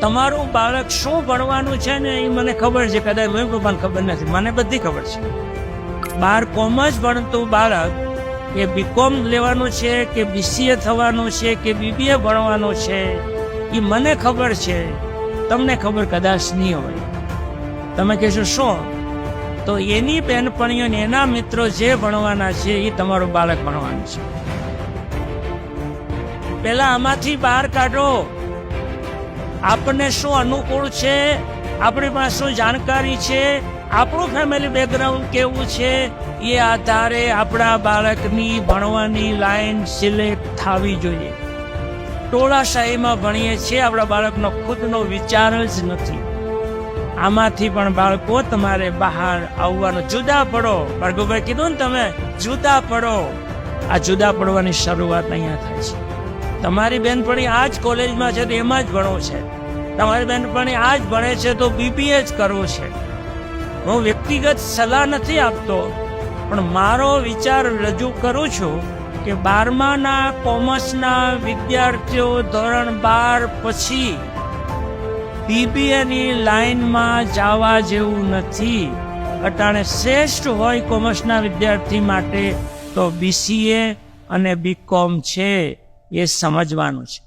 તમારું બાળક શું ભણવાનું છે ને એ મને ખબર છે, કદાચ મને પપ્પાને ખબર નથી, મને બધી ખબર છે. 12 કોમર્સ ભણતું બાળક કે બીકોમ લેવાનું છે કે બીસીએ થવાનું છે કે બીબીએ ભણવાનું છે એ મને ખબર છે, તમને ખબર કદાચ નહીં હોય. તમે કહેશો શું? તો એની બહેનપણીઓ ને એના મિત્રો જે ભણવાના છે એ તમારું બાળક ભણવાનું છે. પહેલા આમાંથી બહાર કાઢો. આપણને શું અનુકૂળ છે, આપણી પાસે શું જાણકારી છે, આપણું ફેમિલી બેકગ્રાઉન્ડ કેવું છે, એ આધારે આપણા બાળકની ભણવાની લાઈન સિલેક્ટ થવી જોઈએ. ટોળાશાહીમાં ભણીએ છીએ, આપણા બાળકનો ખુદનો વિચાર જ નથી. આમાંથી પણ બાળકો તમારે બહાર આવવાનું. જુદા પડો. ભાર્ગવભાઈ કીધું ને તમે જુદા પડો. આ જુદા પડવાની શરૂઆત અહીંયા થાય છે. તમારી બેનપણી આ જ કોલેજમાં છે તો એમાં જ ભણવું છે, તમારી બેનપણી આ જ ભણે છે તો બીબીએ જ કરવું છે. હું વ્યક્તિગત સલાહ નથી આપતો, પણ મારો વિચાર રજૂ કરું છું કે 12માના કોમર્સના વિદ્યાર્થીઓ ધોરણ 12 પછી બીબીએની લાઈનમાં જવા જેવું નથી. અટાણે શ્રેષ્ઠ હોય કોમર્સના વિદ્યાર્થી માટે તો બીસીએ અને બીકોમ છે, એ સમજવાનું છે.